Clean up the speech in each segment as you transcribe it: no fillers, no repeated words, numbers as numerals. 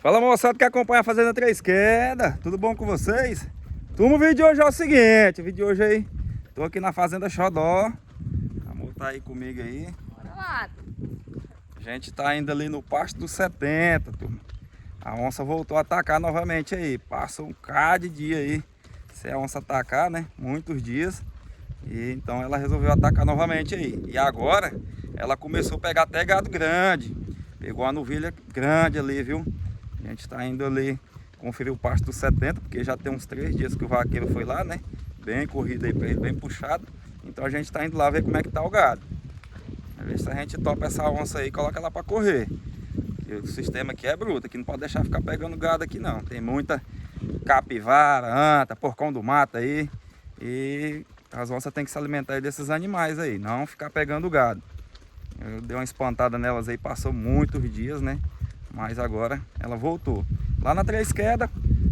Fala, moçada que acompanha a Fazenda Três Quedas, tudo bom com vocês? Turma, o vídeo de hoje é o seguinte, o vídeo de hoje aí, tô aqui na Fazenda Xodó, a amor tá aí comigo aí. Bora lá. A gente tá indo ali no pasto dos 70, turma. A onça voltou a atacar novamente aí, passa um bocado de dia aí, se a onça atacar, né, muitos dias. E então ela resolveu atacar novamente aí, e agora ela começou a pegar até gado grande, pegou uma novilha grande ali, viu? A gente tá indo ali conferir o pasto dos 70, porque já tem uns 3 dias que o vaqueiro foi lá, né? Bem corrido aí pra ele, bem puxado. Então a gente tá indo lá ver como é que tá o gado. A ver se a gente topa essa onça aí e coloca ela pra correr. Porque o sistema aqui é bruto, aqui não pode deixar ficar pegando gado aqui não. Tem muita capivara, anta, porcão do mato aí. E as onças têm que se alimentar aí desses animais aí, não ficar pegando gado. Eu dei uma espantada nelas aí, passou muitos dias, né? Mas agora ela voltou. Lá na Três Quedas,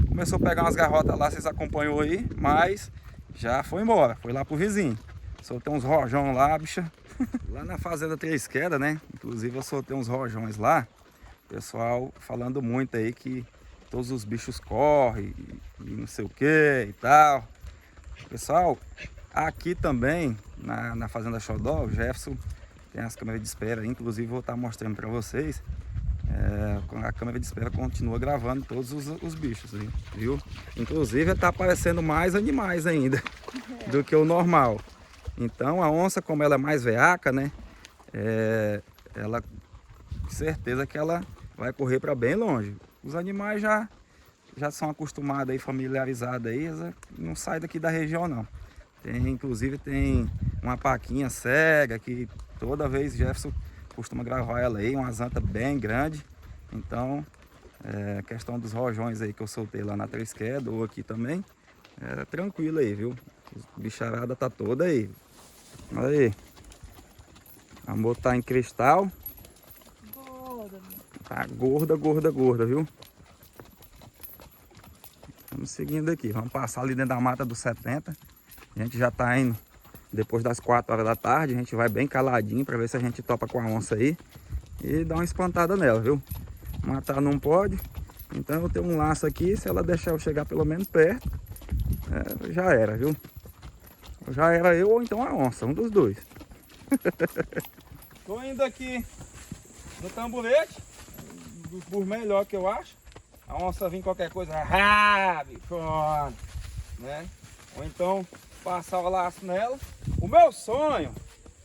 começou a pegar umas garrotas lá, vocês acompanhou aí, mas já foi embora, foi lá pro vizinho. Soltei uns rojão lá, bicha. Lá na Fazenda Três Quedas, né? Inclusive eu soltei uns rojões lá. Pessoal falando muito aí que todos os bichos correm e não sei o que e tal. Pessoal, aqui também, na Fazenda Xodó, o Jefferson tem as câmeras de espera, inclusive vou estar mostrando para vocês. A câmera de espera continua gravando todos os bichos aí, viu? Inclusive está aparecendo mais animais ainda do que o normal. Então a onça, como ela é mais veaca, né? Ela, certeza que ela vai correr para bem longe. Os animais já são acostumados aí, familiarizados aí, eles não saem daqui da região não. Inclusive tem uma paquinha cega que toda vez Jefferson costuma gravar ela aí, uma anta bem grande. Então, questão dos rojões aí que eu soltei lá na Três Quedas ou aqui também, tranquilo aí, viu? A bicharada tá toda aí. Olha aí. A amor tá em cristal. Tá gorda, gorda, gorda, viu? Vamos seguindo aqui, vamos passar ali dentro da mata dos 70. A gente já tá indo depois das 4 horas da tarde, a gente vai bem caladinho para ver se a gente topa com a onça aí e dá uma espantada nela, viu? Matar não pode, então eu tenho um laço aqui, se ela deixar eu chegar pelo menos perto, já era, viu? Já era eu ou então a onça, um dos dois. Tô indo aqui no tamborete, por melhor que eu acho. A onça vir qualquer coisa, bichona, né? Ou então passar o laço nela. O meu sonho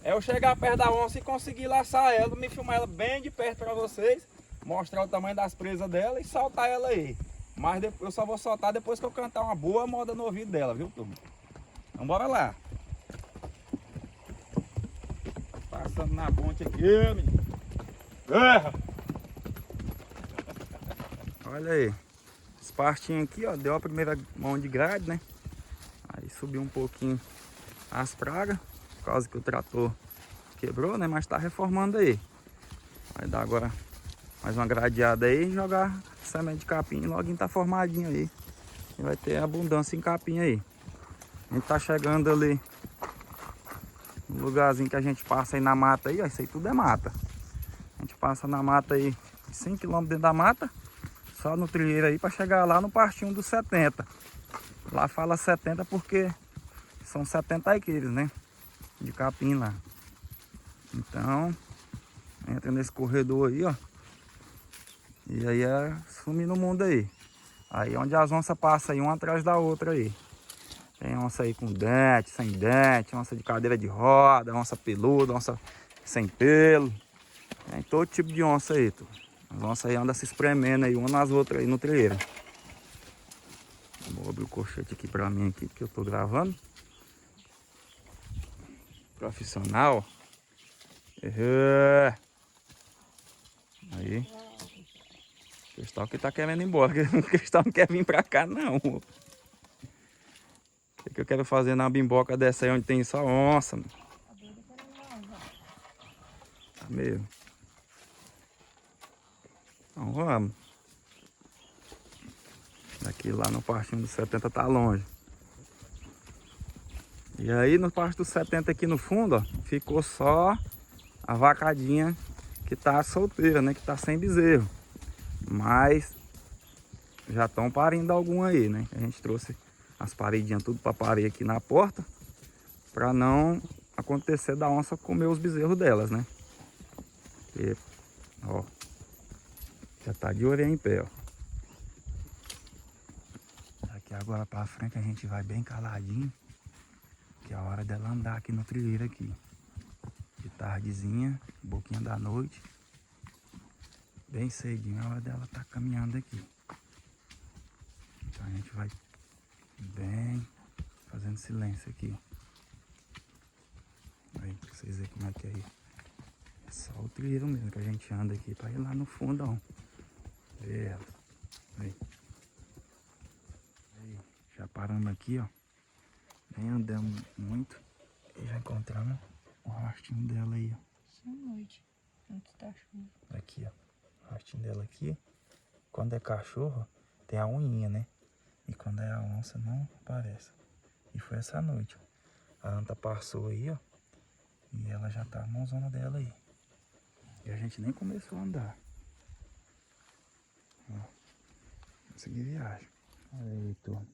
é eu chegar perto da onça e conseguir laçar ela, me filmar ela bem de perto para vocês, mostrar o tamanho das presas dela e soltar ela aí. Mas eu só vou soltar depois que eu cantar uma boa moda no ouvido dela, viu, turma? Então bora lá. Passando na ponte aqui, menino. Guerra! Olha aí. Esse partinho aqui, ó, deu a primeira mão de grade, né? Aí subiu um pouquinho as pragas, por causa que o trator quebrou, né? Mas tá reformando aí. Vai dar agora mais uma gradeada aí e jogar semente de capim. Logo tá formadinho aí. E vai ter abundância em capim aí. A gente tá chegando ali no lugarzinho que a gente passa aí na mata aí, ó. Isso aí tudo é mata. A gente passa na mata aí 5 km dentro da mata, só no trilheiro aí para chegar lá no partinho dos 70. Lá fala 70 porque são 70 alqueires, né? De capim lá. Então, entra nesse corredor aí, ó. E aí sumir no mundo aí. Aí onde as onças passam aí, uma atrás da outra aí. Tem onça aí com dente, sem dente, onça de cadeira de roda, onça peluda, onça sem pelo. Tem todo tipo de onça aí, tu. As onças aí andam se espremendo aí, uma nas outras aí no trilheiro. Vou abrir o colchete aqui pra mim aqui, porque eu tô gravando. Profissional. Aí. O Cristal que tá querendo ir embora. O Cristal não quer vir pra cá não. O que eu quero fazer na bimboca dessa aí onde tem só onça? Tá mesmo. Então vamos. Daqui lá no partinho dos 70 tá longe. E aí no partinho dos 70 aqui no fundo, ó, ficou só a vacadinha que tá solteira, né? Que tá sem bezerro. Mas já estão parindo algum aí, né? A gente trouxe as paredinhas tudo para parir aqui na porta, para não acontecer da onça comer os bezerros delas, né? E, ó, já tá de orelha em pé, ó. Daqui agora para frente a gente vai bem caladinho, que é a hora dela andar aqui no trilheiro aqui. De tardezinha, boquinha da noite, bem cedinho, é a hora dela tá caminhando aqui. Então a gente vai bem fazendo silêncio aqui. Aí pra vocês verem como é que é aí. É só o trilheiro mesmo que a gente anda aqui pra ir lá no fundão. Vê ela. Aí. Aí. Já paramos aqui, ó. Nem andamos muito. E já encontramos o rastrinho dela aí, ó. Essa noite, antes da chuva. Aqui, ó. O rastrinho dela aqui. Quando é cachorro, tem a unhinha, né? E quando é a onça, não aparece. E foi essa noite, ó. A anta passou aí, ó. E ela já tá na zona dela aí. E a gente nem começou a andar. Ó. Consegui viagem. Olha aí, turma.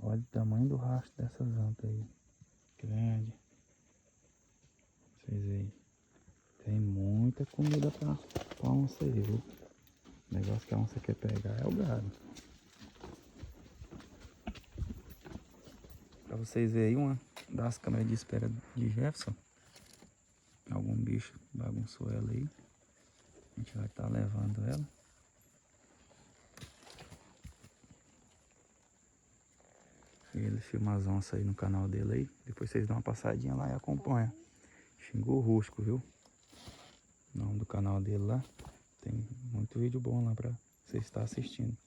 Olha o tamanho do rastro dessas antas aí. Grande. Vocês veem. Tem muita comida pra onça aí, viu? O negócio que a onça quer pegar é o gado. Pra vocês verem aí uma das câmeras de espera de Jefferson. Algum bicho bagunçou ela aí. A gente vai estar levando ela. Ele filma as onças aí no canal dele aí. Depois vocês dão uma passadinha lá e acompanham. Xingu Rústico, viu? O nome do canal dele lá. Tem muito vídeo bom lá pra você estar assistindo.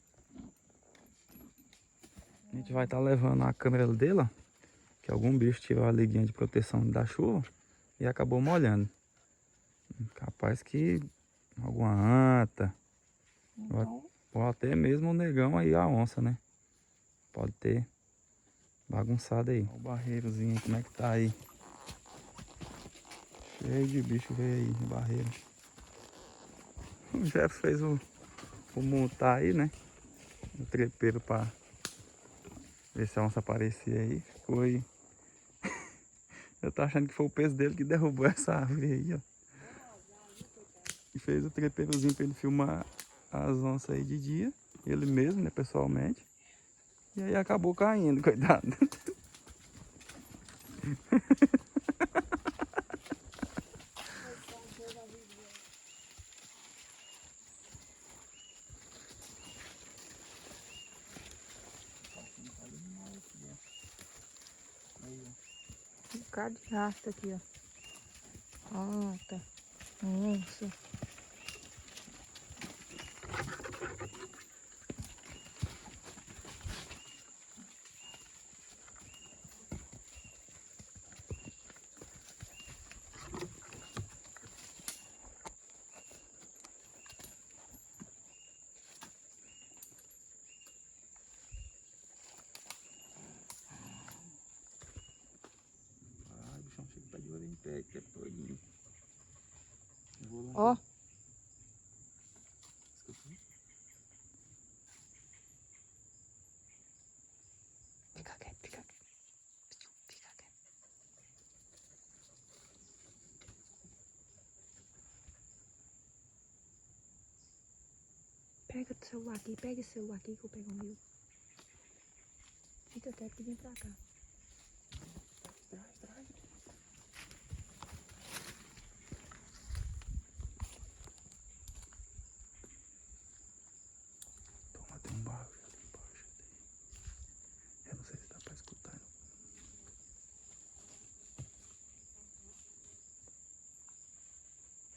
A gente vai estar levando a câmera dele, ó, que algum bicho tirou a liguinha de proteção da chuva e acabou molhando. Capaz que alguma anta, Então, ou até mesmo o negão aí, a onça, né? Pode ter bagunçado aí. Olha o barreirozinho aí, como é que tá aí. Cheio de bicho veio aí no barreiro. O Jeff fez o montar aí, né? O trepeiro pra ver se a onça aparecia aí. Ficou aí. Eu tô achando que foi o peso dele que derrubou essa árvore aí, ó. E fez o trepeirozinho pra ele filmar as onças aí de dia. Ele mesmo, né, pessoalmente. E aí acabou caindo, coitado. um bocado de rastro aqui, ó. Anta, onça. Ai, o bichão chega tá de olho em pé, que é todinho. Ó. Escutou? Fica quieto, fica quieto. Fica quieto. Pega o celular aqui, pega esse celular aqui que eu pego o meu. Fica quieto que vem pra cá. Traz. Toma, tem um barulho ali embaixo. Eu não sei se dá pra escutar.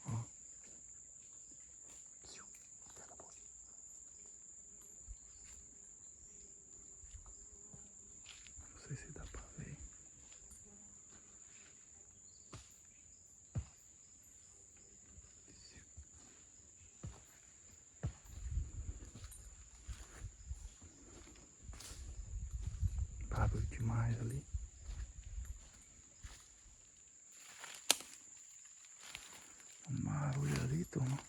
Ó. Pega a bolsa. Não sei se dá pra ver. Barulho demais ali. Um barulho ali, turma.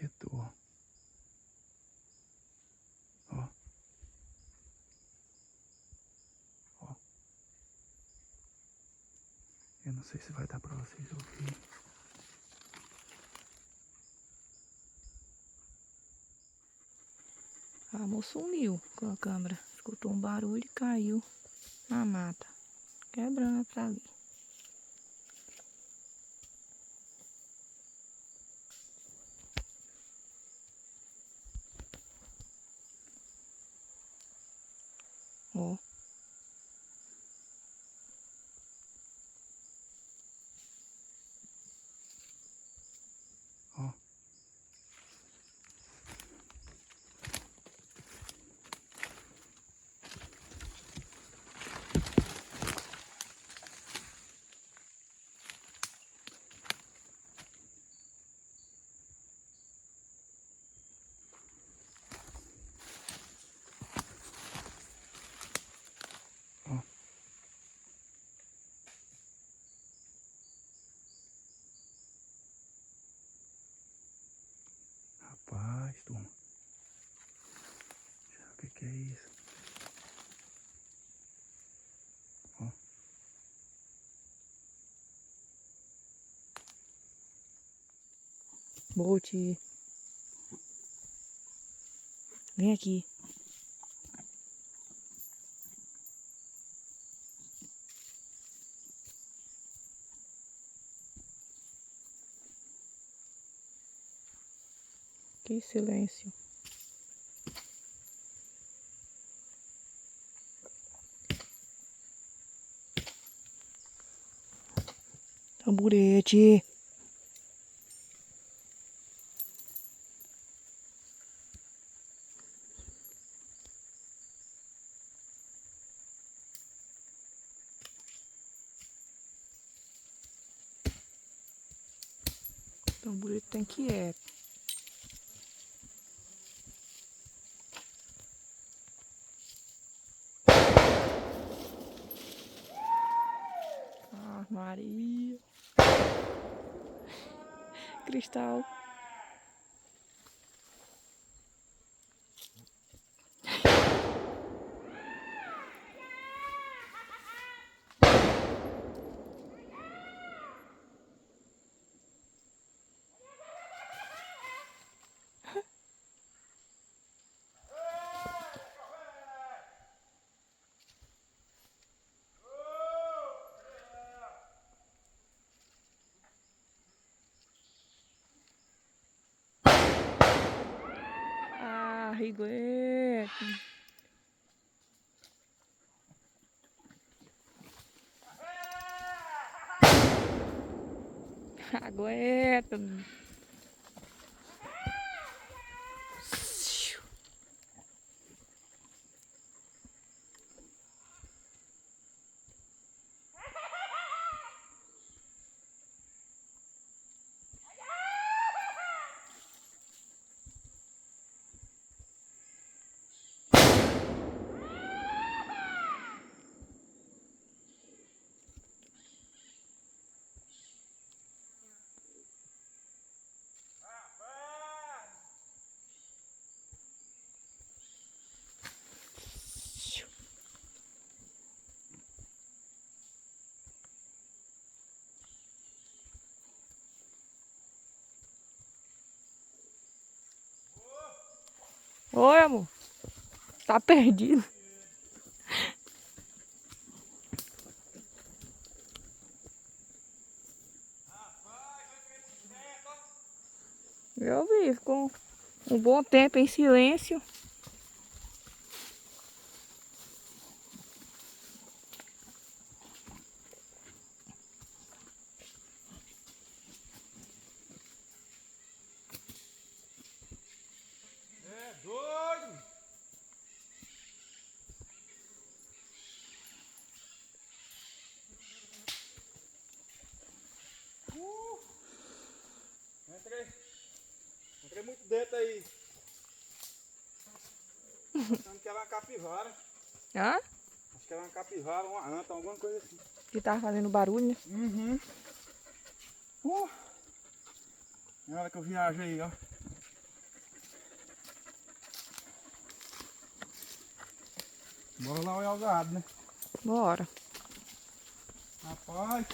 quietou, ó. Ó. Eu não sei se vai dar pra vocês ouvirem. A amor sumiu com a câmera. Escutou um barulho e caiu na mata. Quebrando pra ali. Ó. Ó. Rapaz, turma. Será o que é isso? Ó. Bote. Vem aqui. Que silêncio. Tamburete. Tamburete tem quieto. Ah, Maria. Cristal. Ah, Rigueto. Aguenta. Oi, amor. Tá perdido. Eu vi, ficou um bom tempo em silêncio. É doido! Entrei muito dentro aí. Achando que era uma capivara. Hã? Acho que era uma capivara, uma anta, alguma coisa assim. Que tava fazendo barulho, né? Uhum. Na hora que eu viajo aí, ó. Bora lá olhar o gado, né? Bora. Rapaz,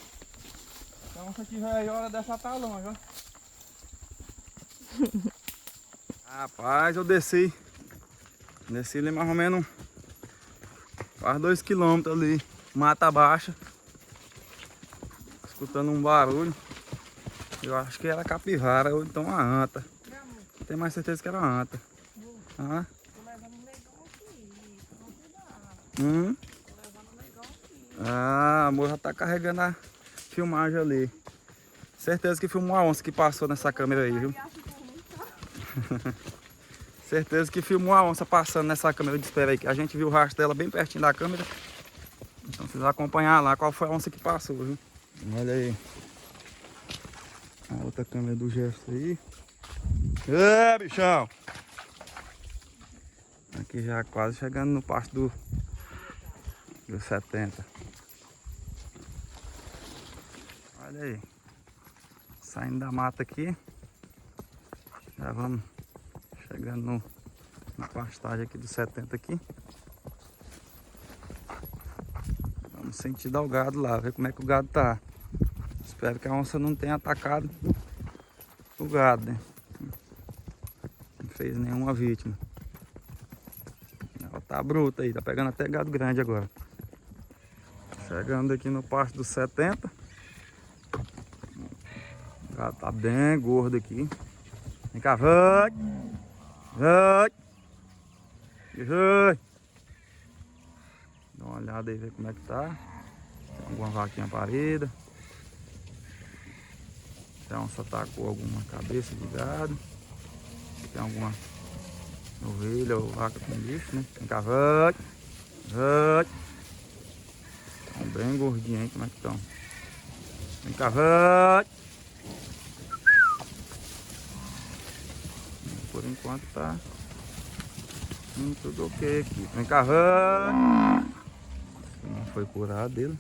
então se tiver aí, hora dessa tá longe, ó. Rapaz, eu desci. Desci ali mais ou menos quase 2 km ali, mata baixa. Escutando um barulho. Eu acho que era capivara ou então uma anta. Não tenho mais certeza que era uma anta. Ah. Ah, a moça tá carregando a filmagem ali. Certeza que filmou a onça que passou nessa câmera aí, viu? Certeza que filmou a onça passando nessa câmera de espera aí, que a gente viu o rastro dela bem pertinho da câmera. Então vocês vão acompanhar lá qual foi a onça que passou, viu? Olha aí. A outra câmera do gesto aí. Ê, bichão! Aqui já quase chegando no pasto do 70. Olha aí. Saindo da mata aqui. Já vamos chegando na pastagem aqui do 70 aqui. Vamos sentir dar o gado lá, ver como é que o gado tá. Espero que a onça não tenha atacado o gado, né? Não fez nenhuma vítima. Ela tá bruta aí, tá pegando até gado grande agora. Chegando aqui no pasto do 70. O gado tá bem gordo aqui. Vem cá, vai! Vai! Vai! Dá uma olhada aí, ver como é que tá. Tem alguma vaquinha parida. Se a onça atacou alguma cabeça de gado. Tem alguma ovelha ou vaca com bicho, né? Vem cá, vai! Vai! Estão bem gordinhos, hein? Como é que estão? Vem cá, vai! Por enquanto tá tudo ok aqui. Vem cá, vai! Não foi curado dele.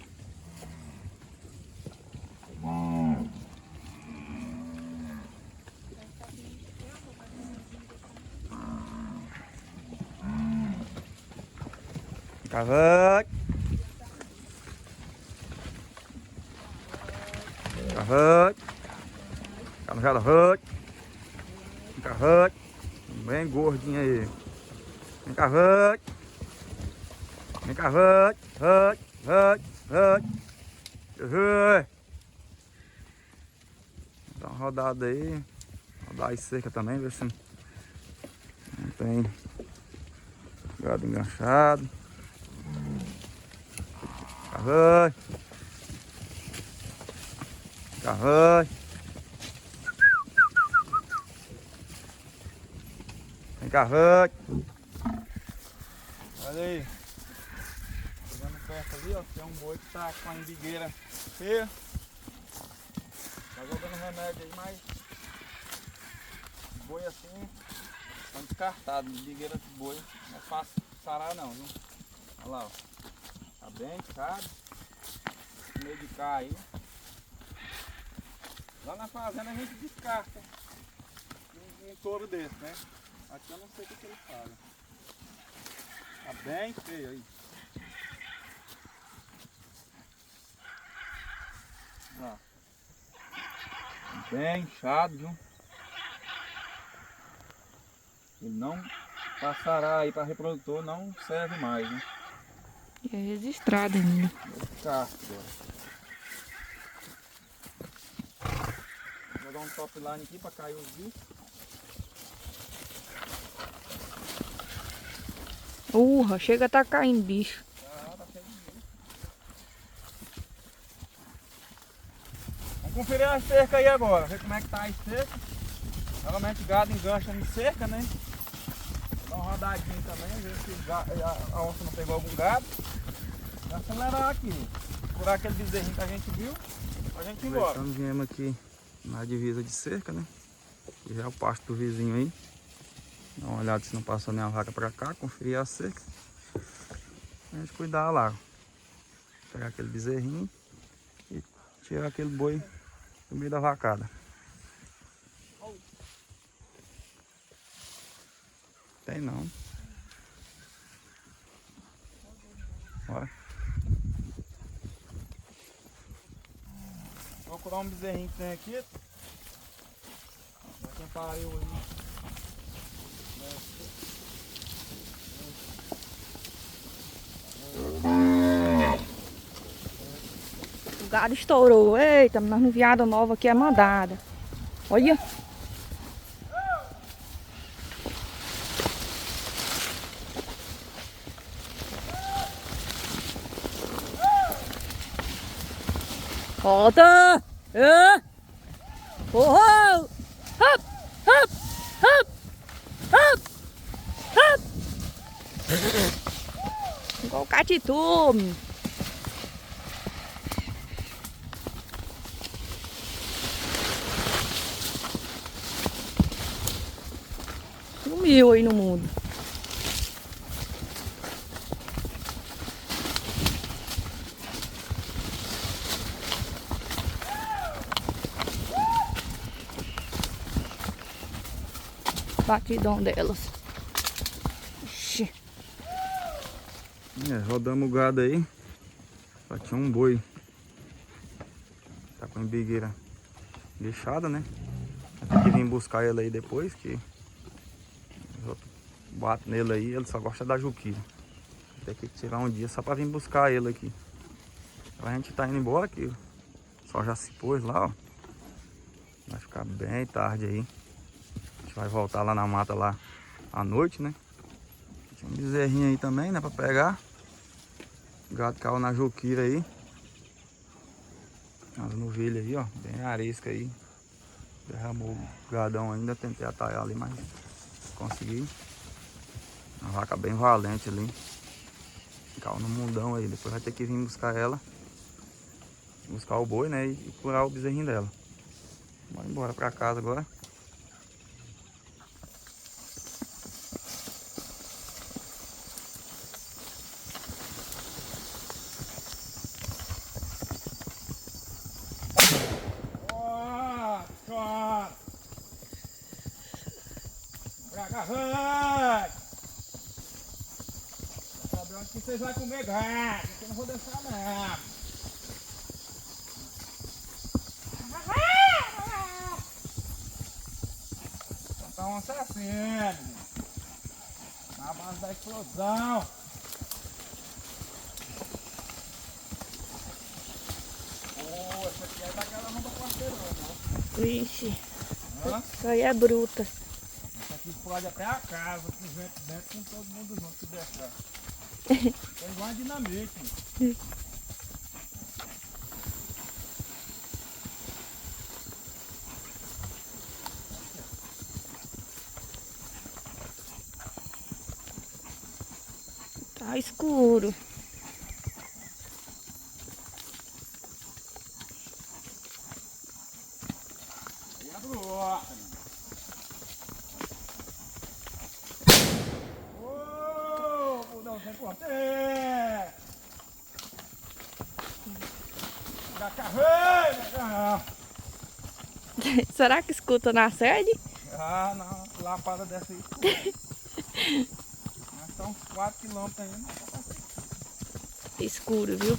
Vem cá, vai! Vem cá, vai! Caminhada, vai! Vem cá, vai! Bem gordinho aí. Vem cá, vai! Vem cá, vai! Vai! Vai! Vai! Vai! Dá uma rodada aí. Rodar as cerca também, ver se não tem gado enganchado. Vai! Vai! Vem cá, vai! Olha aí. Chegando perto ali, ó. Tem um boi que tá com a embigueira cheia. Tá jogando remédio aí, mas boi assim estão descartados. Embigueira de boi não é fácil sarar não, viu? Olha lá, ó. Tá bem inchado. Meio de cá aí. Lá na fazenda a gente descarta um touro desse, né? Aqui eu não sei o que ele fala. Tá bem feio aí. Ó. Bem inchado, viu? Ele não passará aí para reprodutor, não serve mais, né? E é registrado ainda. Descarta agora. Vou dar um top line aqui para cair os bichos. Chega a tá caindo, bicho. Tá cheio de bicho. Vamos conferir a cerca aí agora, ver como é que tá a cerca. Normalmente gado engancha em cerca, né? Dá uma rodadinha também, ver se a onça não pegou algum gado. E acelerar aqui, procurar aquele bezerrinho que a gente viu, pra gente ir embora. Então viemos aqui na divisa de cerca, né? E já é o pasto do vizinho aí. Dá uma olhada se não passou nenhuma vaca pra cá, conferir a cerca. A gente cuidar lá. Pegar aquele bezerrinho e tirar aquele boi do meio da vacada. Tem não. Bora. Vou procurar um bezerrinho que tem aqui. Pra quem pariu aí. O gado estourou. Eita, nós no viada nova aqui é mandada. Olha. Volta! Oh! Hop! Hop! Hop! Hop! Hop! Igual o catitume. Sumiu aí no mundo. Batidão delas. Ixi. Rodamos o gado aí. Só tinha um boi. Tá com a embigueira lixada, né? Tem que vir buscar ele aí depois, que os outros batem nele aí, ele só gosta da juquira. Tem que tirar um dia só pra vir buscar ele aqui. Então a gente tá indo embora aqui. O sol já se pôs lá, ó. Vai ficar bem tarde aí. A gente vai voltar lá na mata lá à noite, né? Tinha um bezerrinho aí também, né? Pra pegar. O gado caiu na juquira aí. As novilhas aí, ó. Bem arisca aí. Derramou o gadão ainda. Tentei atalhar ali, mas consegui. Uma vaca bem valente ali. Caiu no mundão aí. Depois vai ter que vir buscar ela. Buscar o boi, né? E curar o bezerrinho dela. Bora embora pra casa agora. Que vocês vão comer gato, eu não vou deixar não. Tá um assassino na base da explosão. Essa aqui é daquela roupa quarteirona, não. Vixe. Hã? Isso aí é bruta. Essa aqui explode até a casa, com gente dentro, com todo mundo junto se deixar. É igual a dinamite. Tá escuro. E a broca. Ô, não sem corte. Da carreira. Será que escuta na sede? Ah, não, lapada dessa aí. Nós estamos 4 km ainda. Escuro, viu?